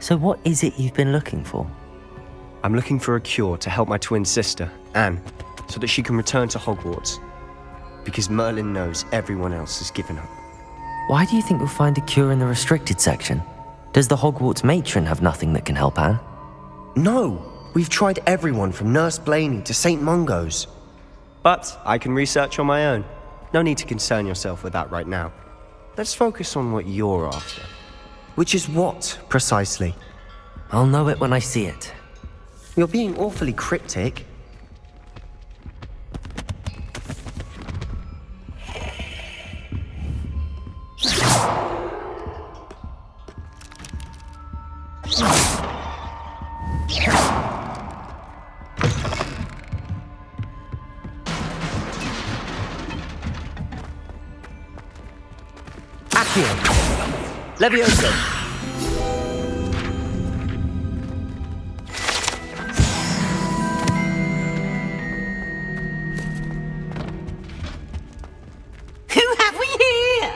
So what is it you've been looking for? I'm looking for a cure to help my twin sister, Anne, so that she can return to Hogwarts. Because Merlin knows everyone else has given up. Why do you think you'll find a cure in the restricted section? Does the Hogwarts matron have nothing that can help Anne? No, we've tried everyone from Nurse Blaney to St. Mungo's. But I can research on my own. No need to concern yourself with that right now. Let's focus on what you're after. Which is what, precisely? I'll know it when I see it. You're being awfully cryptic. Accio! Levioso! Who have we here?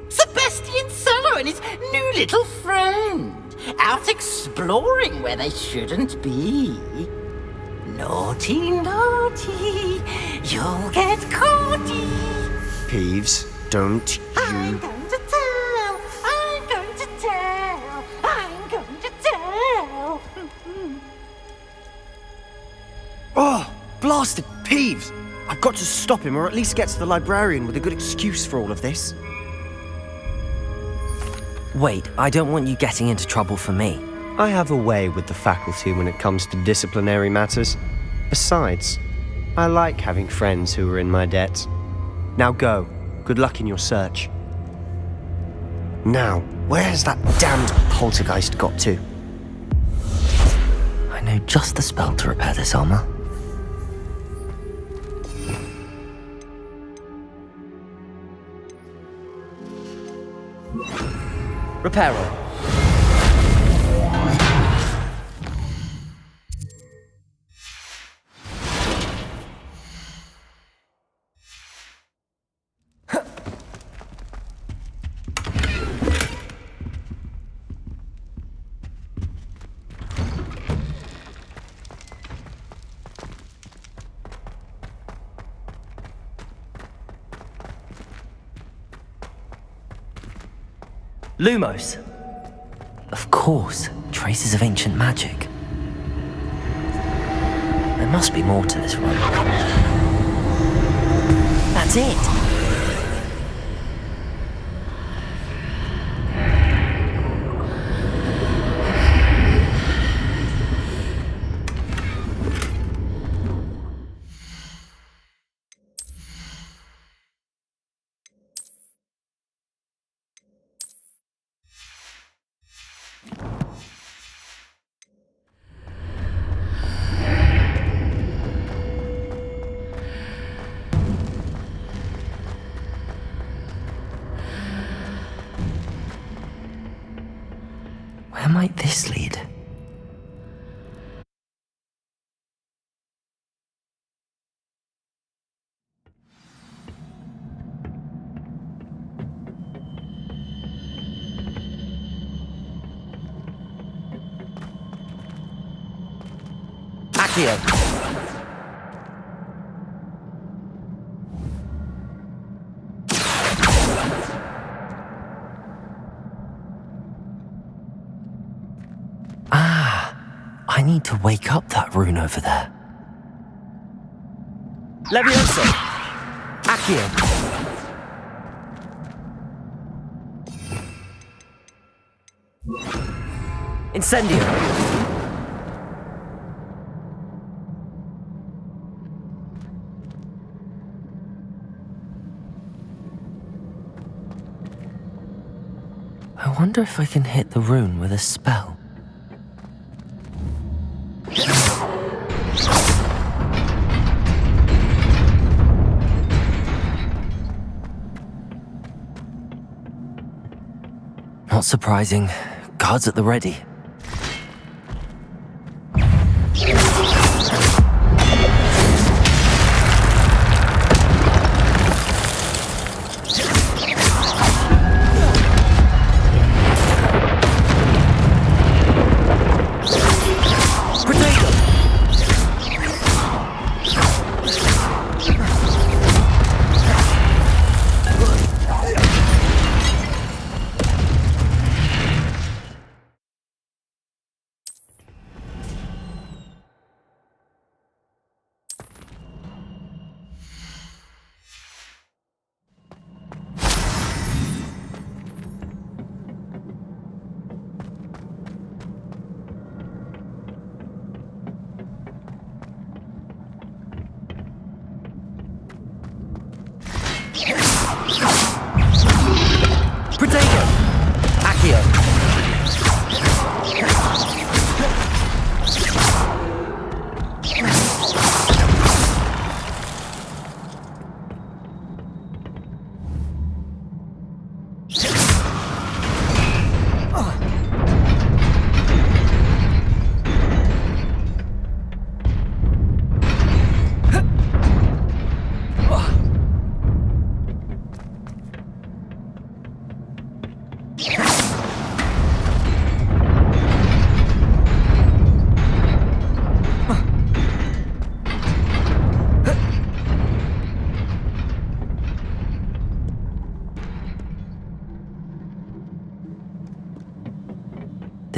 Sebastian Solo and his new little friend, out exploring where they shouldn't be. Naughty, naughty, you'll get caughty. Peeves, don't I'm you... going to tell, I'm going to tell, I'm going to tell. Oh, blasted Peeves! I've got to stop him, or at least get to the librarian with a good excuse for all of this. Wait, I don't want you getting into trouble for me. I have a way with the faculty when it comes to disciplinary matters. Besides, I like having friends who are in my debt. Now go. Good luck in your search. Now, where has that damned poltergeist got to? I know just the spell to repair this armor. Reparo. Lumos. Of course, traces of ancient magic. There must be more to this room. That's it! Where might this lead? Accio! I need to wake up that rune over there. Levioso! Accio! Incendio! I wonder if I can hit the rune with a spell. Not surprising. Guards at the ready.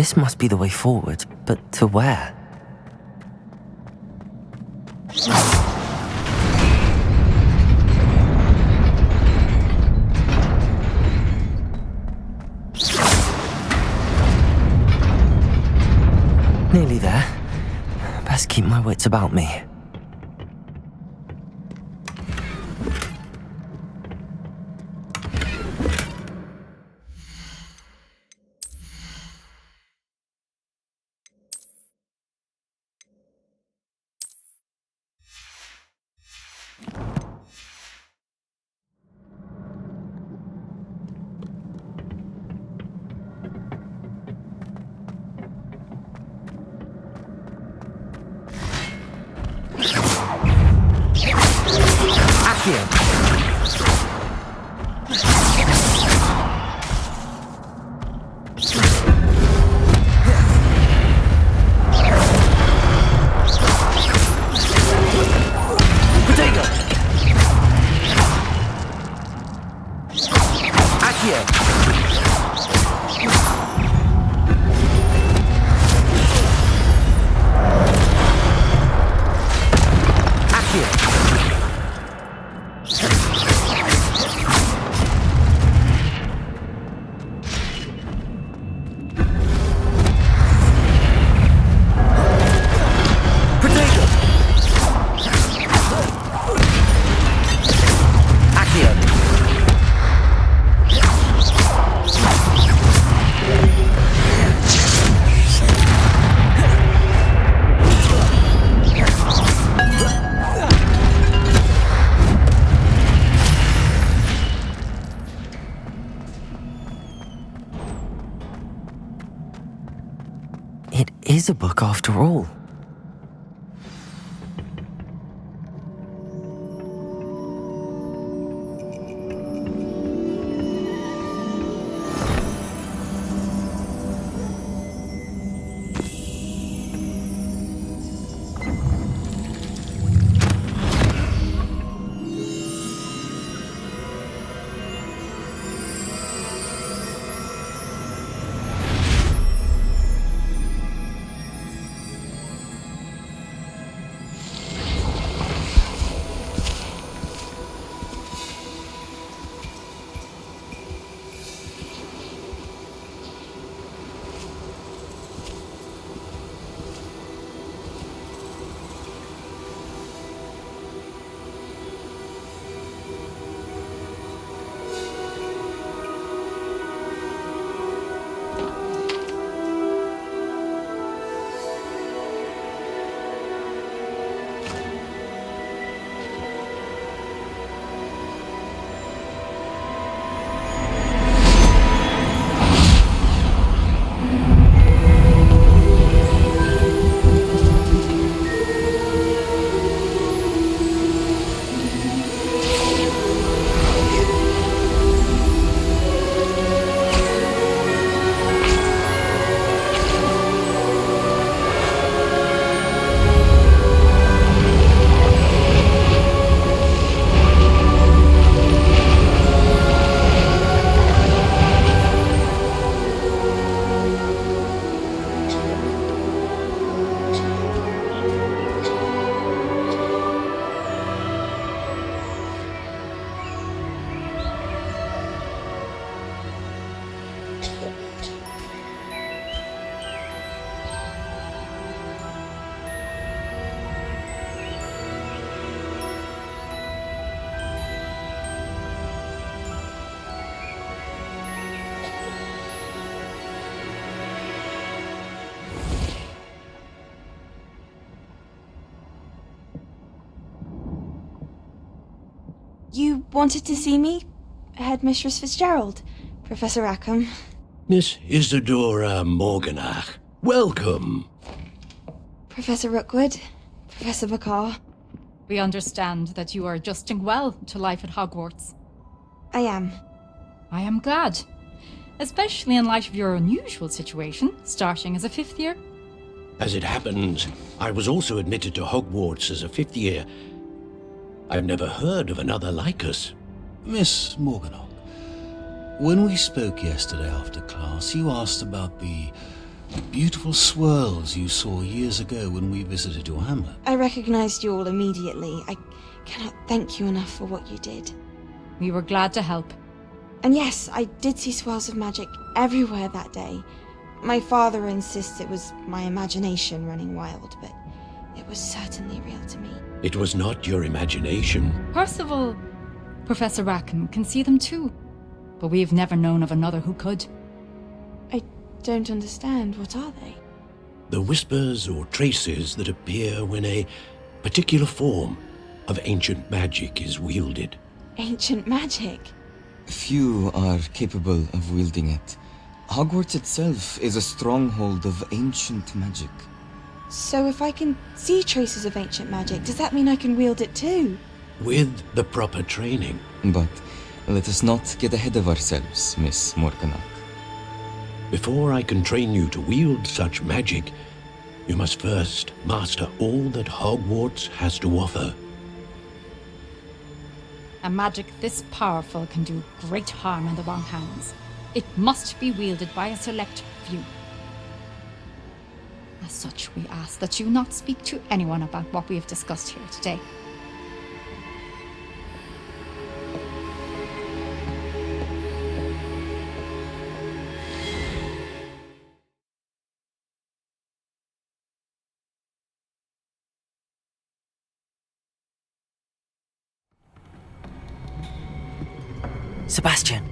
This must be the way forward, but to where? Nearly there. Best keep my wits about me. It is a book after all. You wanted to see me? Headmistress Fitzgerald, Professor Rackham. Miss Isadora Morganach, welcome. Professor Rookwood, Professor Bakar. We understand that you are adjusting well to life at Hogwarts. I am. I am glad. Especially in light of your unusual situation, starting as a fifth year. As it happens, I was also admitted to Hogwarts as a fifth year. I've never heard of another like us. Miss Morganach, when we spoke yesterday after class, you asked about the Beautiful swirls you saw years ago when we visited your hamlet. I recognized you all immediately. I cannot thank you enough for what you did. We were glad to help. And yes, I did see swirls of magic everywhere that day. My father insists it was my imagination running wild, but it was certainly real to me. It was not your imagination. Percival, Professor Rackham can see them too. But we've never known of another who could. I don't understand. What are they? The whispers or traces that appear when a particular form of ancient magic is wielded. Ancient magic? Few are capable of wielding it. Hogwarts itself is a stronghold of ancient magic. So if I can see traces of ancient magic, does that mean I can wield it too? With the proper training. But let us not get ahead of ourselves, Miss Morganach. Before I can train you to wield such magic, you must first master all that Hogwarts has to offer. A magic this powerful can do great harm in the wrong hands. It must be wielded by a select few. As such, we ask that you not speak to anyone about what we have discussed here today. Sebastian.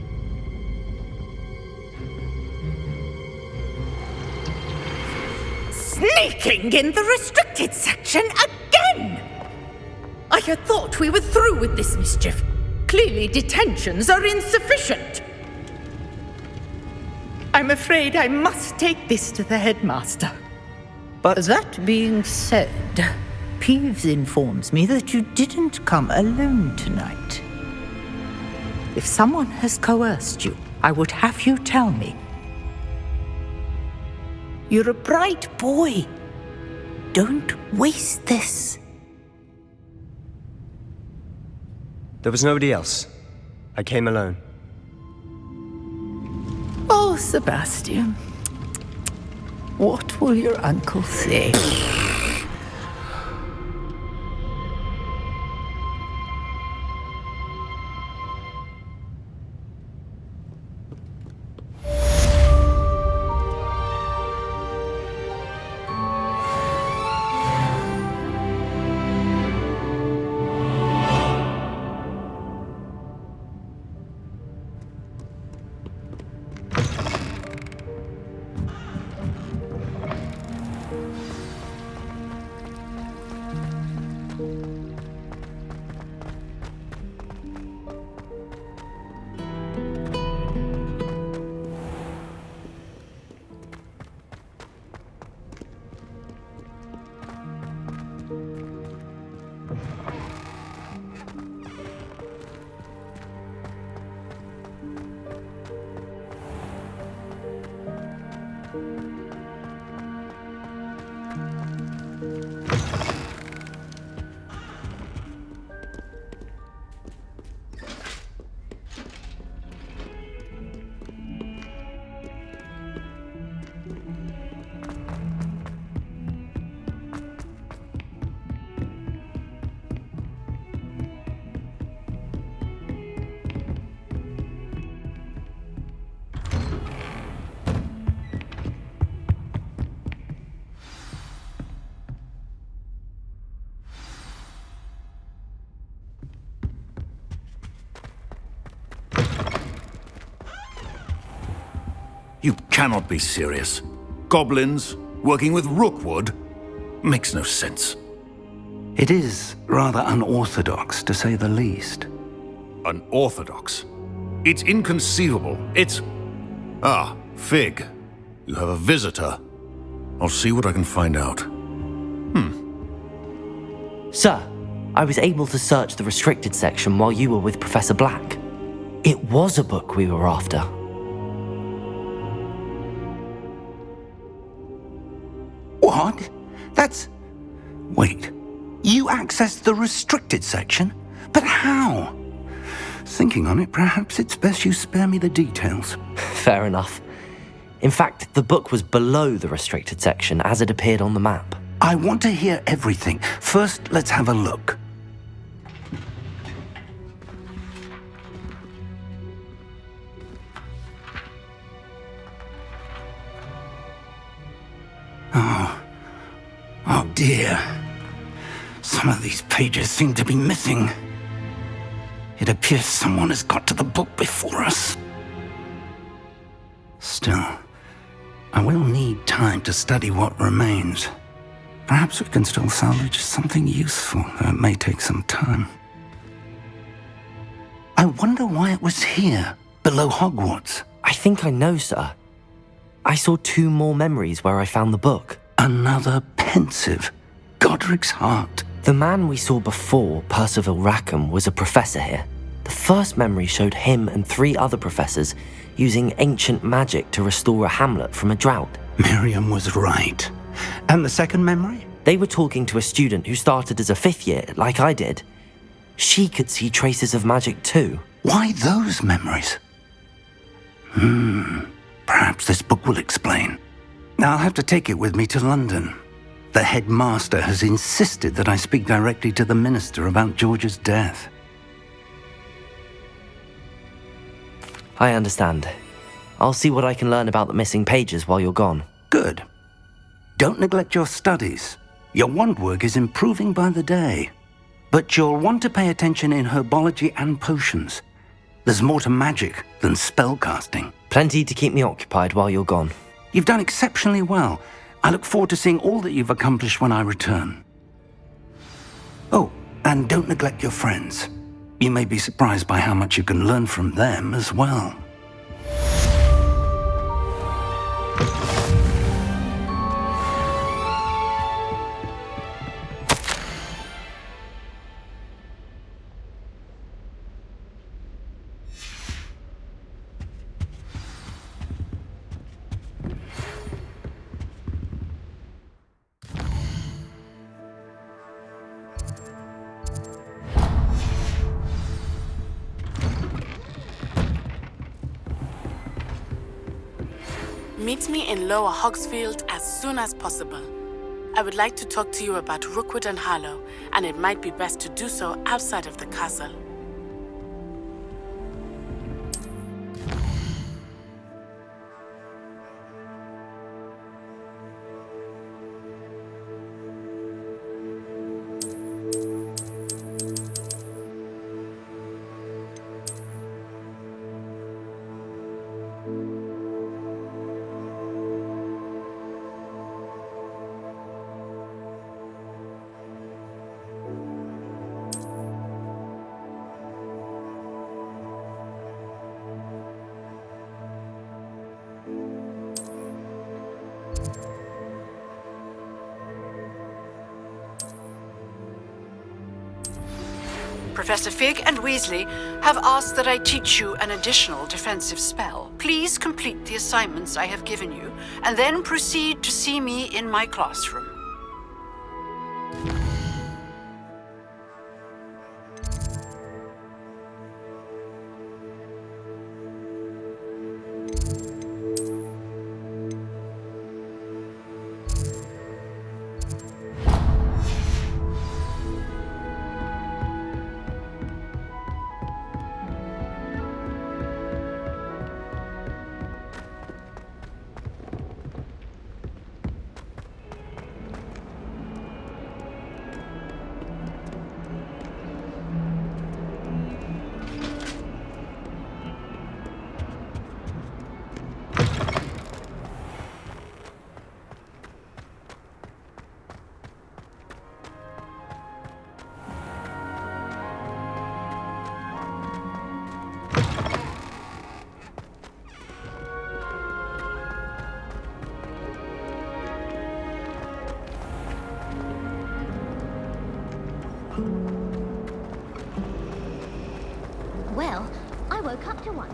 Sneaking in the restricted section again! I had thought we were through with this mischief. Clearly detentions are insufficient. I'm afraid I must take this to the headmaster. But That being said, Peeves informs me that you didn't come alone tonight. If someone has coerced you, I would have you tell me. You're a bright boy. Don't waste this. There was nobody else. I came alone. Oh, Sebastian. What will your uncle say? You cannot be serious. Goblins working with Rookwood? Makes no sense. It is rather unorthodox, to say the least. Unorthodox? It's inconceivable. It's... Ah, Fig. You have a visitor. I'll see what I can find out. Sir, I was able to search the restricted section while you were with Professor Black. It was a book we were after. What? That's... Wait. You accessed the restricted section? But how? Thinking on it, perhaps it's best you spare me the details. Fair enough. In fact, the book was below the restricted section as it appeared on the map. I want to hear everything. First, let's have a look. Oh dear. Some of these pages seem to be missing. It appears someone has got to the book before us. Still, I will need time to study what remains. Perhaps we can still salvage something useful, though it may take some time. I wonder why it was here, below Hogwarts. I think I know, sir. I saw 2 more memories where I found the book. Another pensive. Godric's heart. The man we saw before, Percival Rackham, was a professor here. The first memory showed him and 3 other professors using ancient magic to restore a hamlet from a drought. Miriam was right. And the second memory? They were talking to a student who started as a 5th year, like I did. She could see traces of magic too. Why those memories? Perhaps this book will explain. I'll have to take it with me to London. The headmaster has insisted that I speak directly to the minister about George's death. I understand. I'll see what I can learn about the missing pages while you're gone. Good. Don't neglect your studies. Your wand work is improving by the day. But you'll want to pay attention in herbology and potions. There's more to magic than spellcasting. Plenty to keep me occupied while you're gone. You've done exceptionally well. I look forward to seeing all that you've accomplished when I return. Oh, and don't neglect your friends. You may be surprised by how much you can learn from them as well. Meet me in Lower Hogsfield as soon as possible. I would like to talk to you about Rookwood and Harlow, and it might be best to do so outside of the castle. Professor Fig and Weasley have asked that I teach you an additional defensive spell. Please complete the assignments I have given you, and then proceed to see me in my classroom. Well, I woke up to one.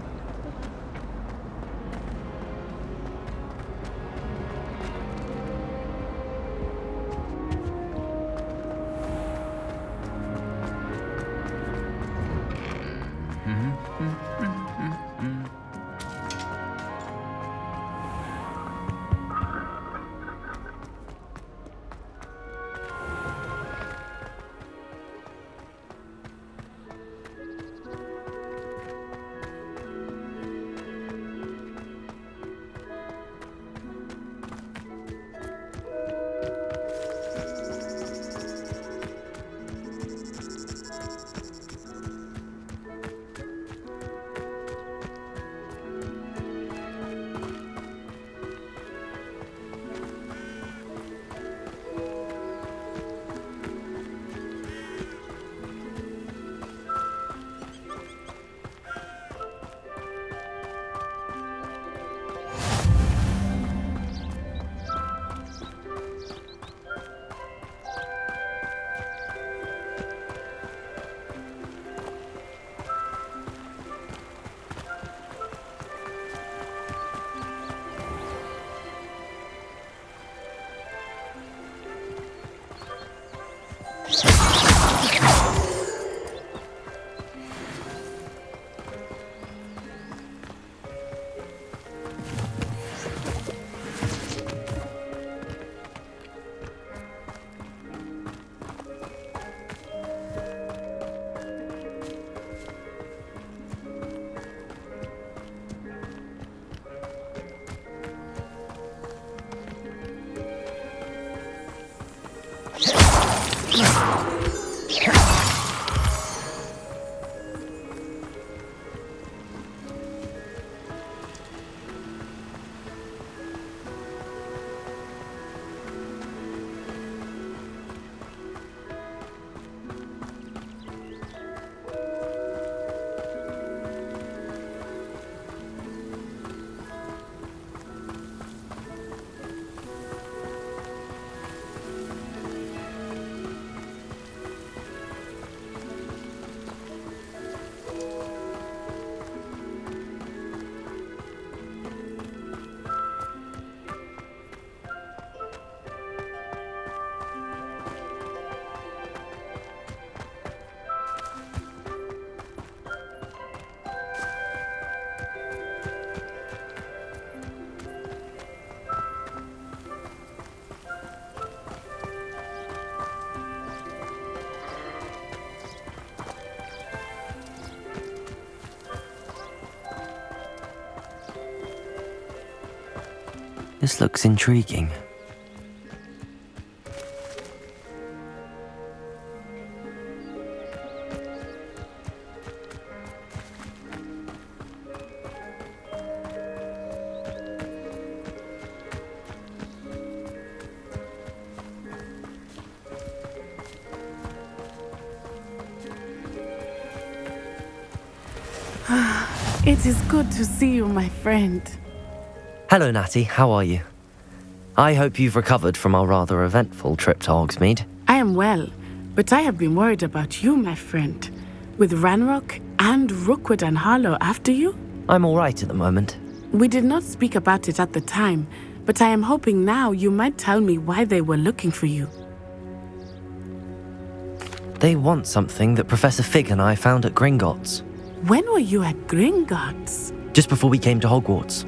This looks intriguing. It is good to see you, my friend. Hello, Natty. How are you? I hope you've recovered from our rather eventful trip to Hogsmeade. I am well, but I have been worried about you, my friend. With Ranrock and Rookwood and Harlow after you? I'm all right at the moment. We did not speak about it at the time, but I am hoping now you might tell me why they were looking for you. They want something that Professor Fig and I found at Gringotts. When were you at Gringotts? Just before we came to Hogwarts.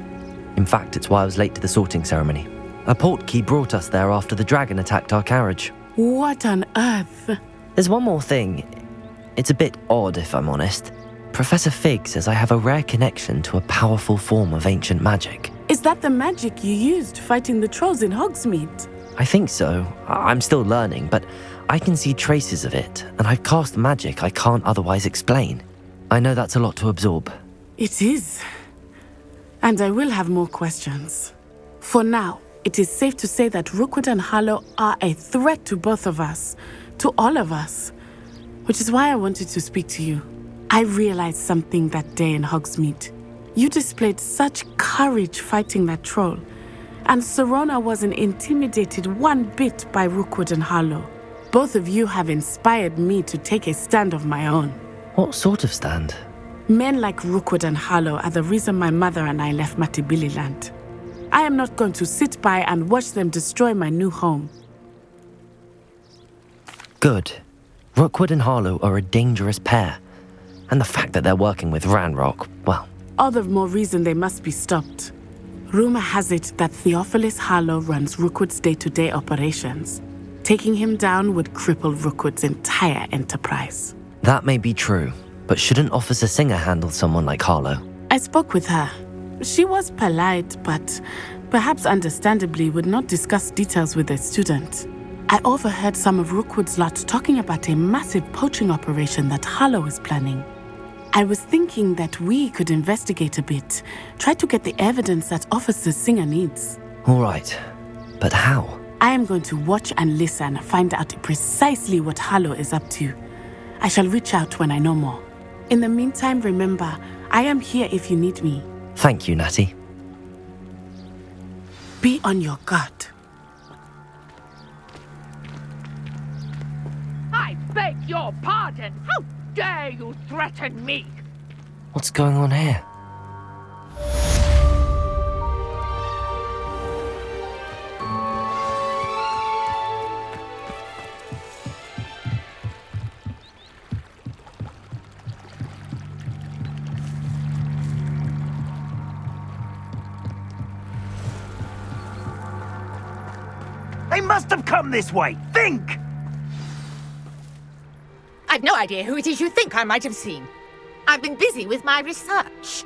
In fact, it's why I was late to the sorting ceremony. A portkey brought us there after the dragon attacked our carriage. What on earth? There's one more thing. It's a bit odd, if I'm honest. Professor Fig says I have a rare connection to a powerful form of ancient magic. Is that the magic you used fighting the trolls in Hogsmeade? I think so. I'm still learning, but I can see traces of it, and I've cast magic I can't otherwise explain. I know that's a lot to absorb. It is. And I will have more questions. For now, it is safe to say that Rookwood and Harlow are a threat to both of us, to all of us, which is why I wanted to speak to you. I realized something that day in Hogsmeade. You displayed such courage fighting that troll, and Serona wasn't intimidated one bit by Rookwood and Harlow. Both of you have inspired me to take a stand of my own. What sort of stand? Men like Rookwood and Harlow are the reason my mother and I left Matibili land. I am not going to sit by and watch them destroy my new home. Good. Rookwood and Harlow are a dangerous pair. And the fact that they're working with Ranrock, well... All the more reason they must be stopped. Rumor has it that Theophilus Harlow runs Rookwood's day-to-day operations. Taking him down would cripple Rookwood's entire enterprise. That may be true, but shouldn't Officer Singer handle someone like Harlow? I spoke with her. She was polite, but perhaps understandably would not discuss details with a student. I overheard some of Rookwood's lot talking about a massive poaching operation that Harlow is planning. I was thinking that we could investigate a bit, try to get the evidence that Officer Singer needs. All right, but how? I am going to watch and listen, find out precisely what Harlow is up to. I shall reach out when I know more. In the meantime, remember, I am here if you need me. Thank you, Natty. Be on your guard. I beg your pardon! How dare you threaten me? What's going on here? They must have come this way! Think! I've no idea who it is you think I might have seen. I've been busy with my research.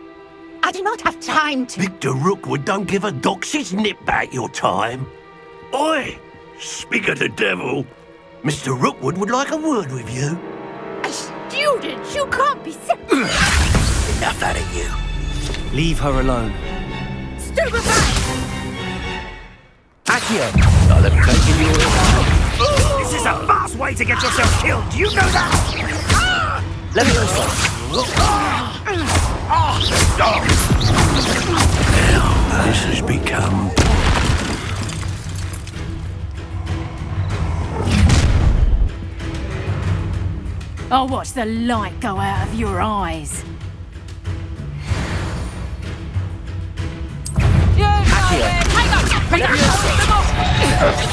I do not have time to... Victor Rookwood don't give a doxy's nip back your time. Oi! Speak of the devil. Mr. Rookwood would like a word with you. A student? You can't be sick. Enough out of you. Leave her alone. Stupefy! Accio! I'll have taken you away. This is a fast way to get yourself killed. Do you know that? Let me also. Now, this has become... I'll watch the light go out of your eyes.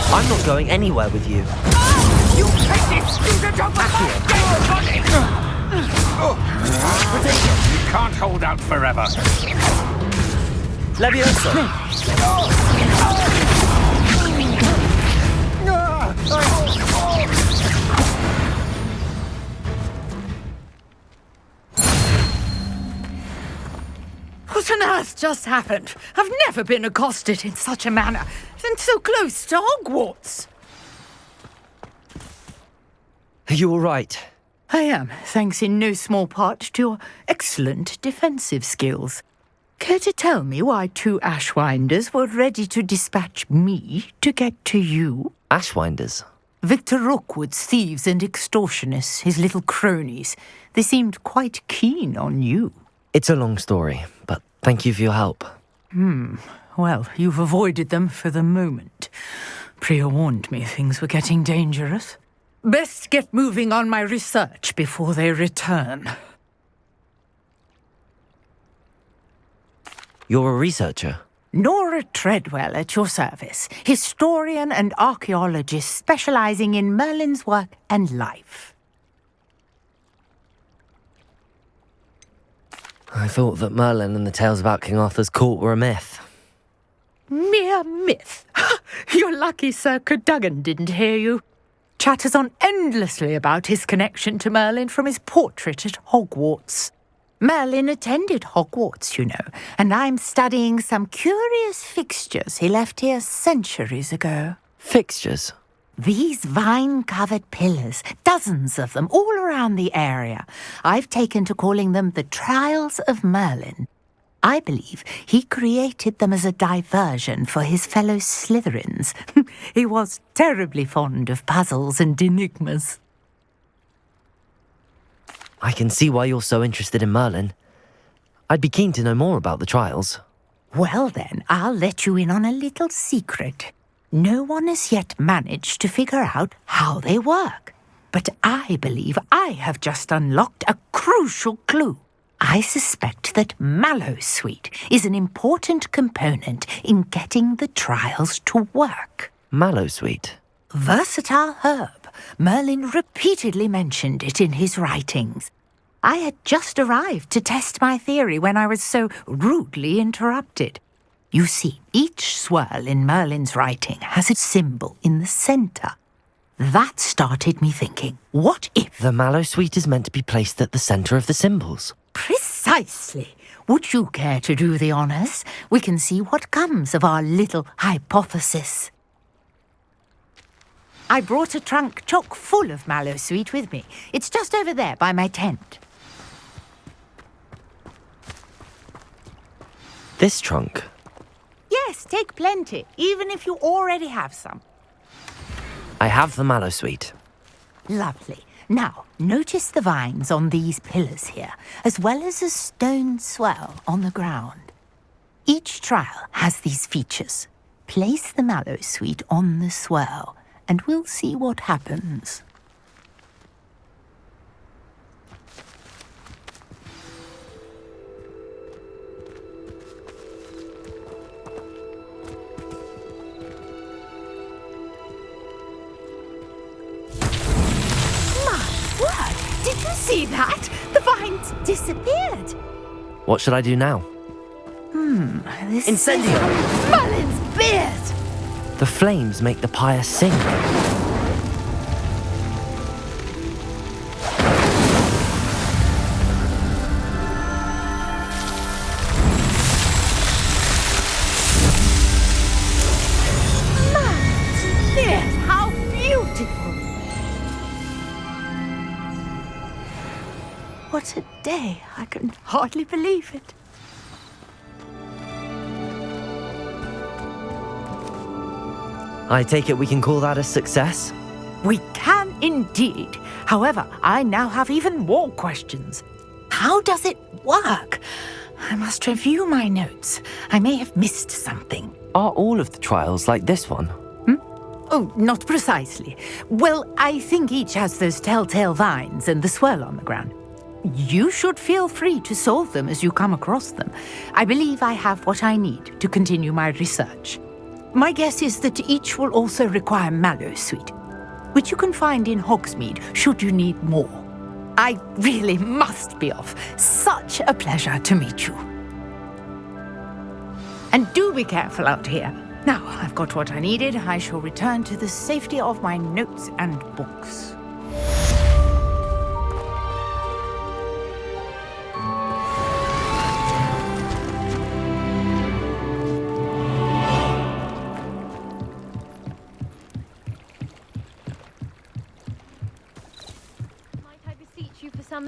I'm not going anywhere with you. You take this student off my dead body! You can't hold out forever. Leviosa! What on earth just happened? I've never been accosted in such a manner, and so close to Hogwarts. Are you all right? I am, thanks in no small part to your excellent defensive skills. Care to tell me why 2 Ashwinders were ready to dispatch me to get to you? Ashwinders? Victor Rookwood's thieves and extortionists, his little cronies. They seemed quite keen on you. It's a long story, but thank you for your help. Well, you've avoided them for the moment. Priya warned me things were getting dangerous. Best get moving on my research before they return. You're a researcher? Nora Treadwell at your service, historian and archaeologist specializing in Merlin's work and life. I thought that Merlin and the tales about King Arthur's court were a myth. Mere myth. You're lucky Sir Cadogan didn't hear you. Chatters on endlessly about his connection to Merlin from his portrait at Hogwarts. Merlin attended Hogwarts, you know, and I'm studying some curious fixtures he left here centuries ago. Fixtures? These vine-covered pillars, dozens of them, all around the area. I've taken to calling them the Trials of Merlin. I believe he created them as a diversion for his fellow Slytherins. He was terribly fond of puzzles and enigmas. I can see why you're so interested in Merlin. I'd be keen to know more about the trials. Well then, I'll let you in on a little secret. No one has yet managed to figure out how they work. But I believe I have just unlocked a crucial clue. I suspect that Mallowsweet is an important component in getting the trials to work. Mallowsweet? Versatile herb. Merlin repeatedly mentioned it in his writings. I had just arrived to test my theory when I was so rudely interrupted. You see, each swirl in Merlin's writing has a symbol in the centre. That started me thinking, what if... The Mallowsweet is meant to be placed at the centre of the symbols. Precisely. Would you care to do the honours? We can see what comes of our little hypothesis. I brought a trunk chock full of Mallowsweet with me. It's just over there by my tent. This trunk? Yes, take plenty, even if you already have some. I have the Mallowsweet. Lovely. Now, notice the vines on these pillars here, as well as a stone swell on the ground. Each trial has these features. Place the Mallowsweet on the swell, and we'll see what happens. Did you see that? The vines disappeared. What should I do now? This Incendio! Merlin's beard! The flames make the pyre sing. Merlin's beard! How beautiful! What a day. I can hardly believe it. I take it we can call that a success? We can indeed. However, I now have even more questions. How does it work? I must review my notes. I may have missed something. Are all of the trials like this one? Oh, not precisely. Well, I think each has those telltale vines and the swirl on the ground. You should feel free to solve them as you come across them. I believe I have what I need to continue my research. My guess is that each will also require Mallowsweet, which you can find in Hogsmeade should you need more. I really must be off. Such a pleasure to meet you. And do be careful out here. Now, I've got what I needed. I shall return to the safety of my notes and books.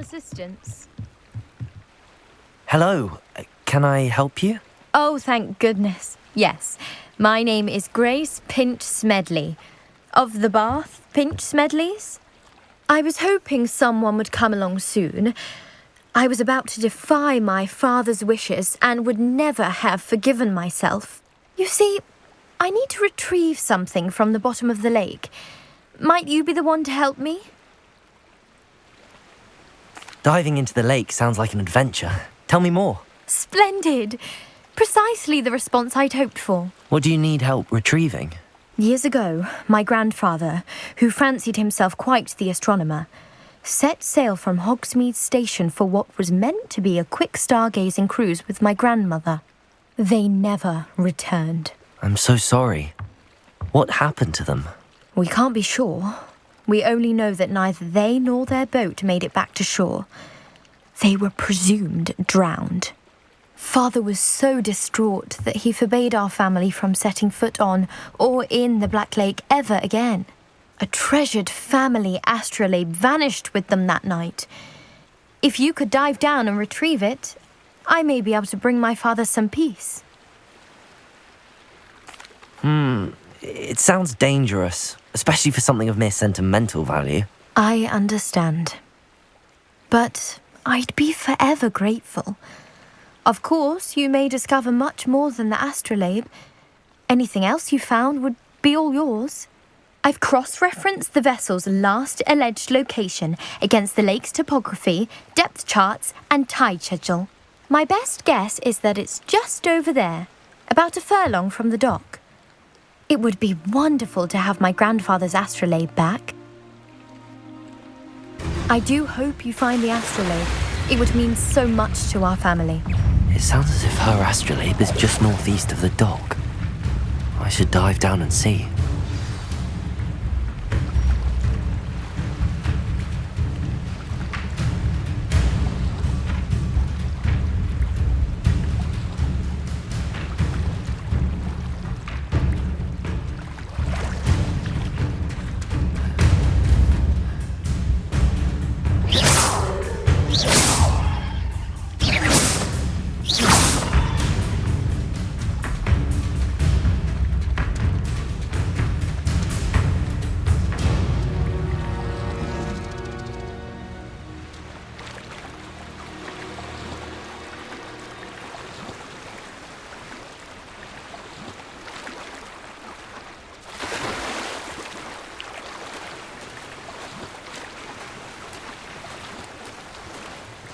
assistance. Hello, can I help you? Oh, thank goodness. Yes, my name is Grace Pinch Smedley, of the Bath Pinch Smedleys. I was hoping someone would come along soon. I was about to defy my father's wishes and would never have forgiven myself. You see, I need to retrieve something from the bottom of the lake. Might you be the one to help me? Diving into the lake sounds like an adventure. Tell me more. Splendid! Precisely the response I'd hoped for. What do you need help retrieving? Years ago, my grandfather, who fancied himself quite the astronomer, set sail from Hogsmeade Station for what was meant to be a quick stargazing cruise with my grandmother. They never returned. I'm so sorry. What happened to them? We can't be sure. We only know that neither they nor their boat made it back to shore. They were presumed drowned. Father was so distraught that he forbade our family from setting foot on or in the Black Lake ever again. A treasured family astrolabe vanished with them that night. If you could dive down and retrieve it, I may be able to bring my father some peace. It sounds dangerous, especially for something of mere sentimental value. I understand. But I'd be forever grateful. Of course, you may discover much more than the astrolabe. Anything else you found would be all yours. I've cross-referenced the vessel's last alleged location against the lake's topography, depth charts, and tide schedule. My best guess is that it's just over there, about a furlong from the dock. It would be wonderful to have my grandfather's astrolabe back. I do hope you find the astrolabe. It would mean so much to our family. It sounds as if her astrolabe is just northeast of the dock. I should dive down and see.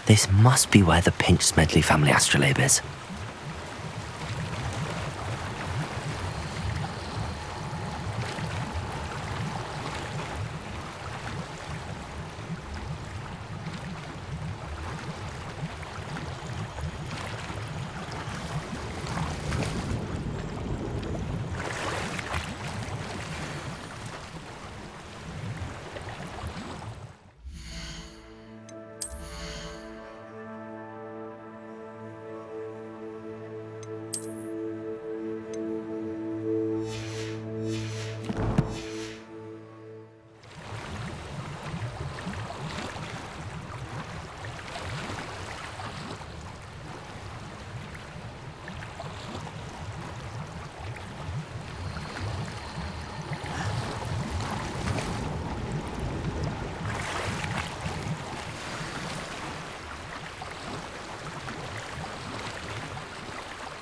This must be where the Pinch Smedley family astrolabe is.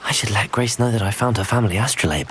I should let Grace know that I found her family astrolabe.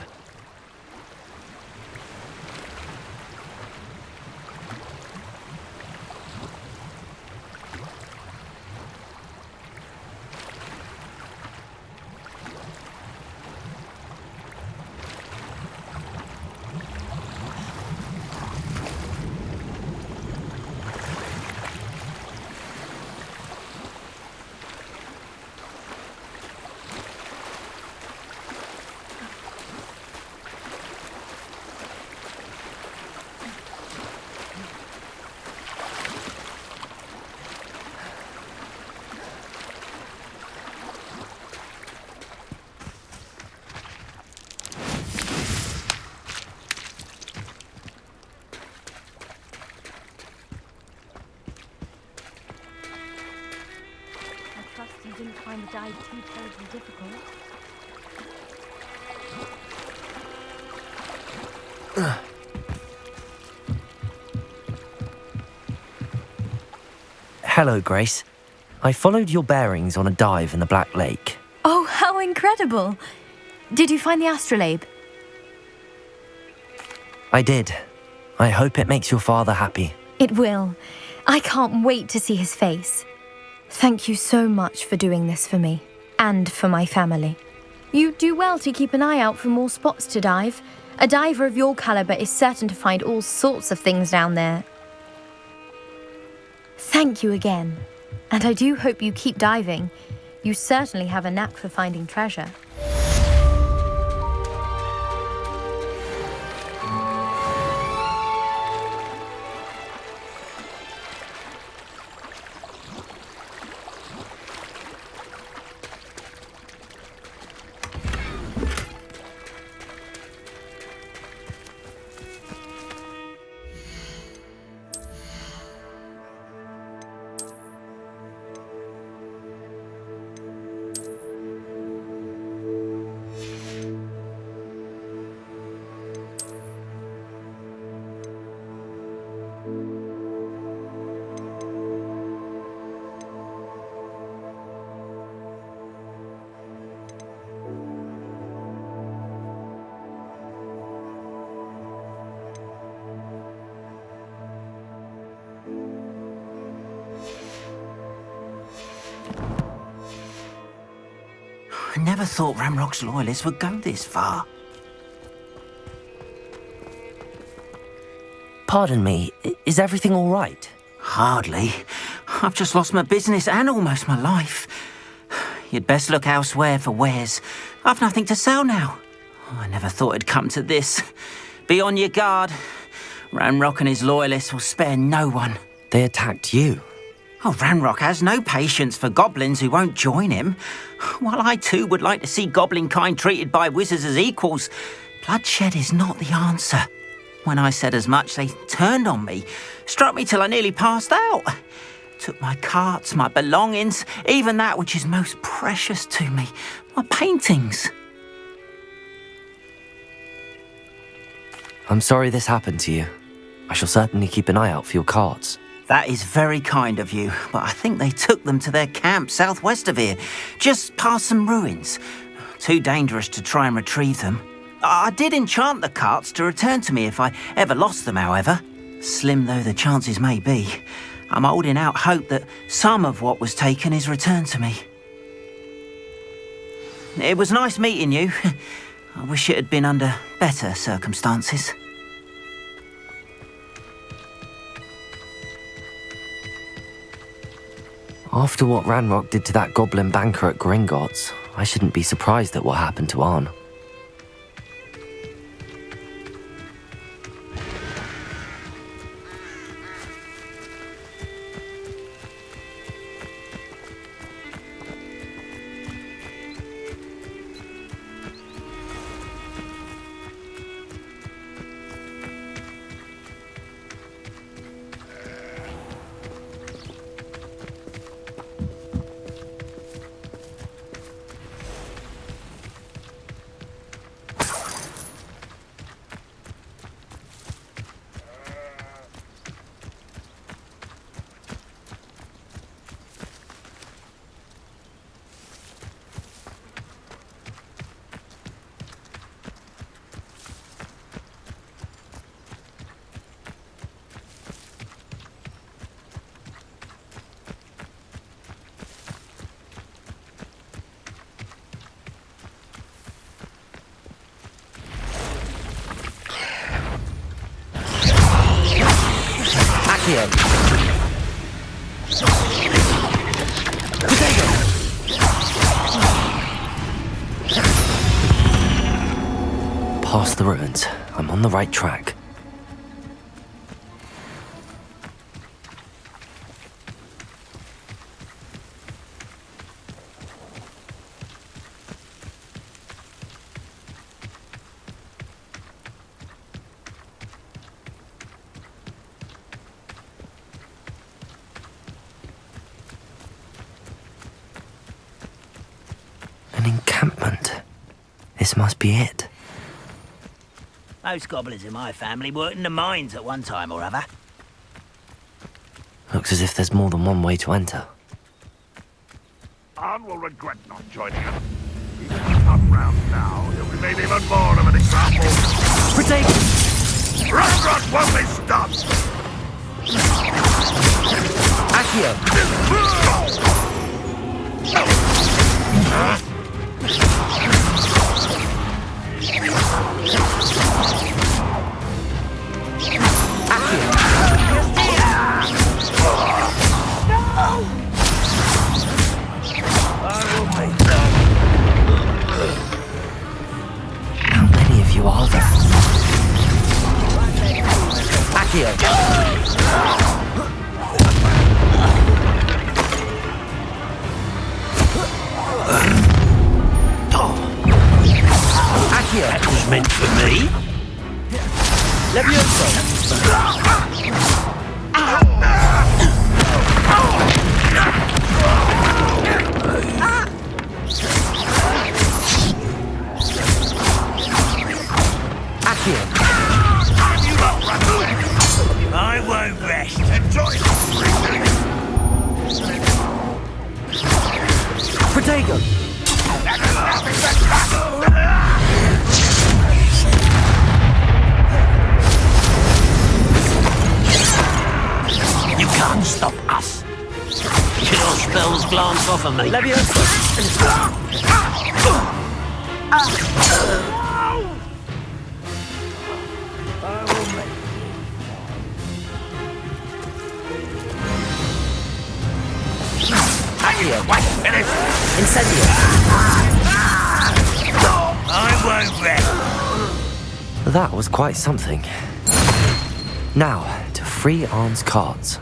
trust you didn't find the dive too terribly difficult. Hello, Grace. I followed your bearings on a dive in the Black Lake. Oh, how incredible! Did you find the astrolabe? I did. I hope it makes your father happy. It will. I can't wait to see his face. Thank you so much for doing this for me, and for my family. You do well to keep an eye out for more spots to dive. A diver of your caliber is certain to find all sorts of things down there. Thank you again. And I do hope you keep diving. You certainly have a knack for finding treasure. I never thought Ramrock's loyalists would go this far. Pardon me, is everything all right? Hardly. I've just lost my business and almost my life. You'd best look elsewhere for wares. I've nothing to sell now. I never thought it'd come to this. Be on your guard. Ranrock and his loyalists will spare no one. They attacked you? Oh, Ranrock has no patience for goblins who won't join him. While I too would like to see goblin kind treated by wizards as equals, bloodshed is not the answer. When I said as much, they turned on me, struck me till I nearly passed out. Took my carts, my belongings, even that which is most precious to me, my paintings. I'm sorry this happened to you. I shall certainly keep an eye out for your carts. That is very kind of you, but I think they took them to their camp southwest of here, just past some ruins. Too dangerous to try and retrieve them. I did enchant the carts to return to me if I ever lost them, however. Slim though the chances may be, I'm holding out hope that some of what was taken is returned to me. It was nice meeting you. I wish it had been under better circumstances. After what Ranrock did to that goblin banker at Gringotts, I shouldn't be surprised at what happened to Arn. Past the ruins. I'm on the right track. encampment. This must be it. Most gobblers in my family worked in the mines at one time or other. Looks as if there's more than one way to enter. Anne will regret not joining us. Even if he's not round now, he'll be made even more of an example. Protect! Restaurant won't be stopped! Accio! How many of you are there? Accio! Accio! That was meant for me. Levioso! Accio! I won't rest. Enjoy Protego! You can't stop us. Your spells glance off of me. Levioso! Accio! Finish. Incendio! I won't rest. That was quite something. Now, to free Arne's cards.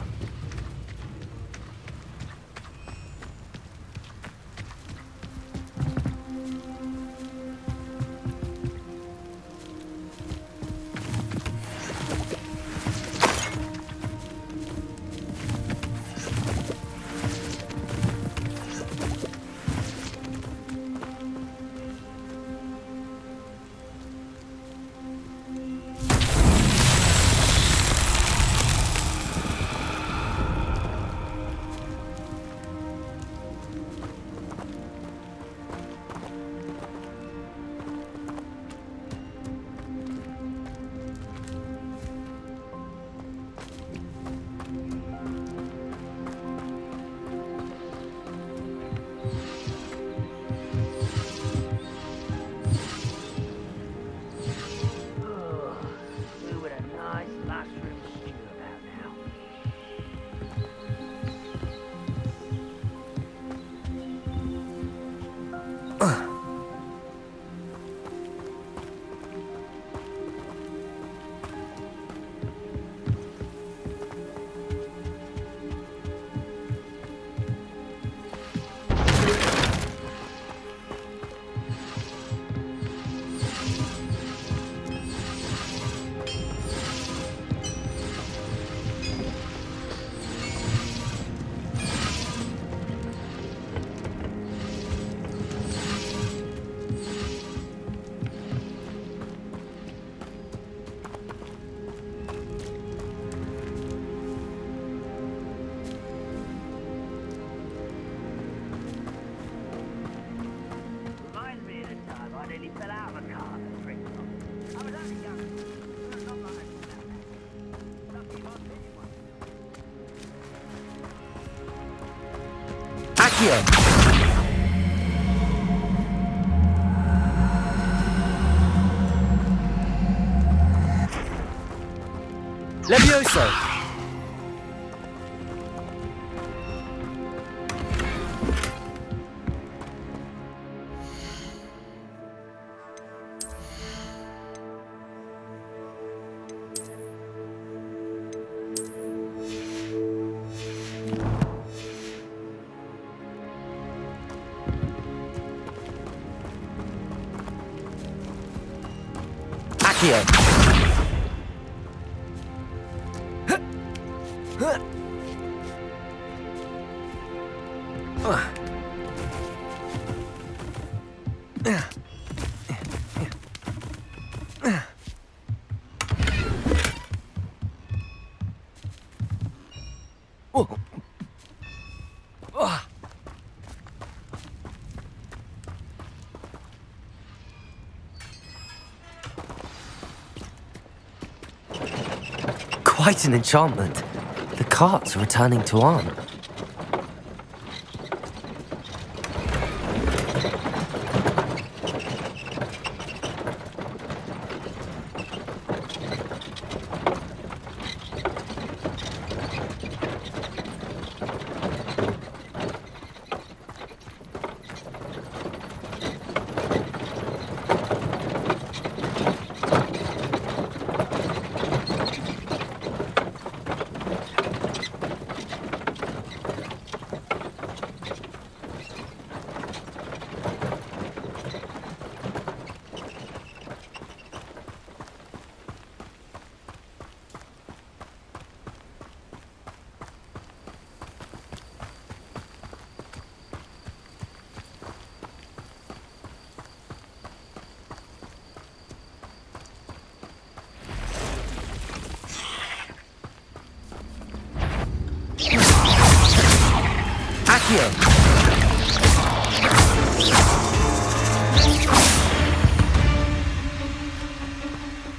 Accio! Levioso! Accio! quite an enchantment. The carts are returning to Arn.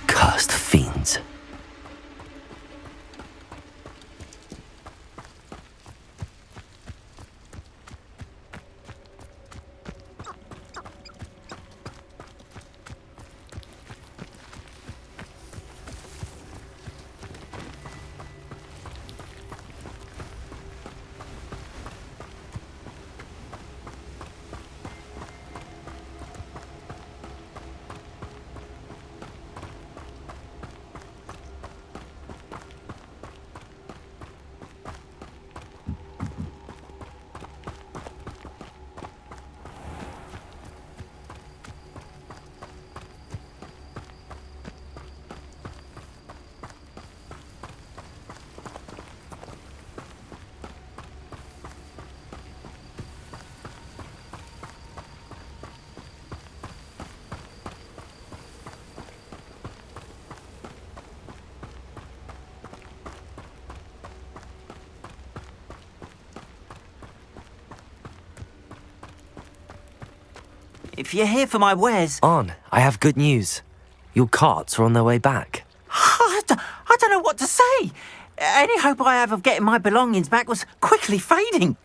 Cursed fiends. If you're here for my wares... Arn, I have good news. Your carts are on their way back. I don't know what to say. Any hope I have of getting my belongings back was quickly fading.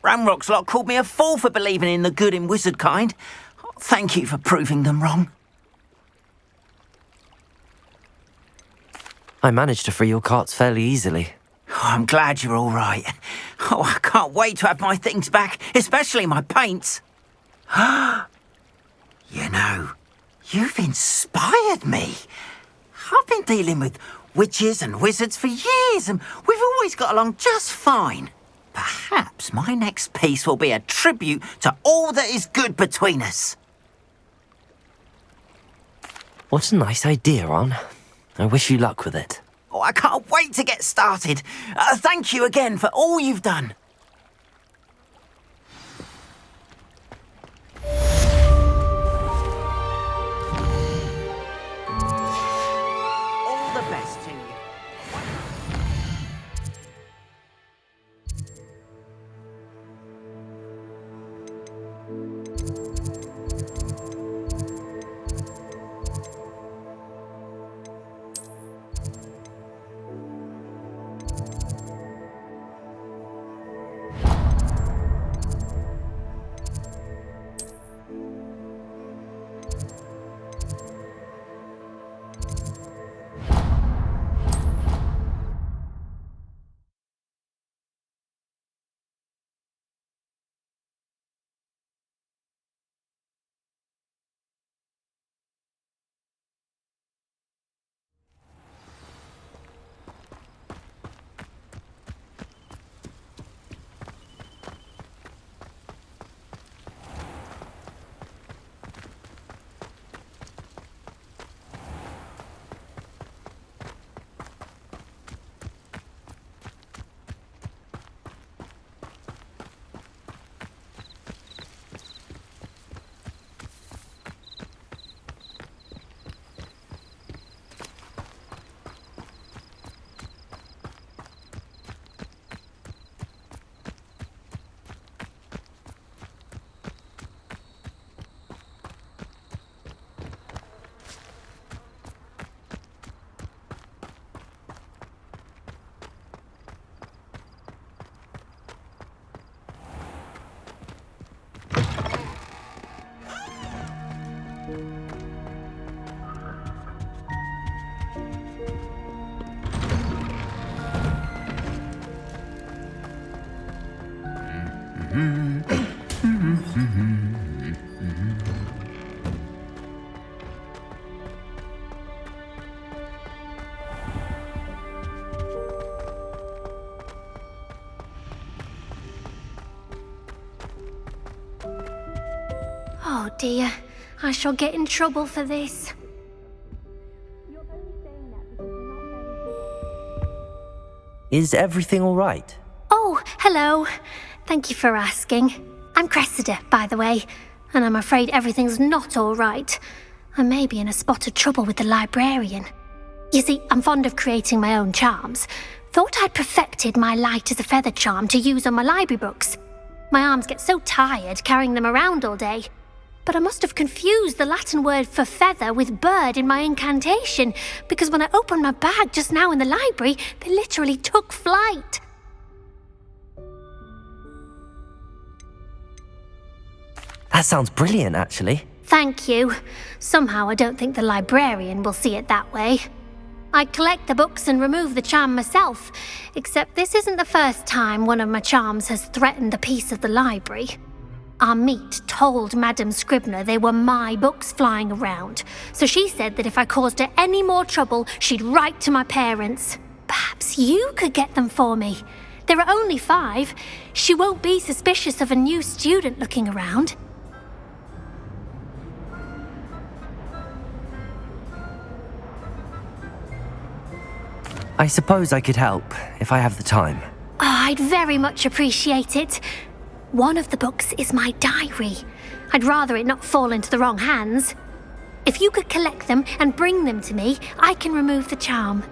Ramrock's lot called me a fool for believing in the good in wizard kind. Thank you for proving them wrong. I managed to free your carts fairly easily. Oh, I'm glad you're all right. Oh, I can't wait to have my things back, especially my paints. You know, you've inspired me. I've been dealing with witches and wizards for years, and we've always got along just fine. Perhaps my next piece will be a tribute to all that is good between us. What a nice idea, Arn. I wish you luck with it. Oh, I can't wait to get started. Thank you again for all you've done. All the best to you. Oh dear, I shall get in trouble for this. Is everything all right? Oh, hello. Thank you for asking. I'm Cressida, by the way, and I'm afraid everything's not all right. I may be in a spot of trouble with the librarian. You see, I'm fond of creating my own charms. Thought I'd perfected my light as a feather charm to use on my library books. My arms get so tired carrying them around all day. But I must have confused the Latin word for feather with bird in my incantation, because when I opened my bag just now in the library, they literally took flight. That sounds brilliant, actually. Thank you. Somehow I don't think the librarian will see it that way. I collect the books and remove the charm myself, except this isn't the first time one of my charms has threatened the peace of the library. Our meet told Madame Scribner they were my books flying around, so she said that if I caused her any more trouble, she'd write to my parents. Perhaps you could get them for me. There are only 5. She won't be suspicious of a new student looking around. I suppose I could help, if I have the time. Oh, I'd very much appreciate it. One of the books is my diary. I'd rather it not fall into the wrong hands. If you could collect them and bring them to me, I can remove the charm.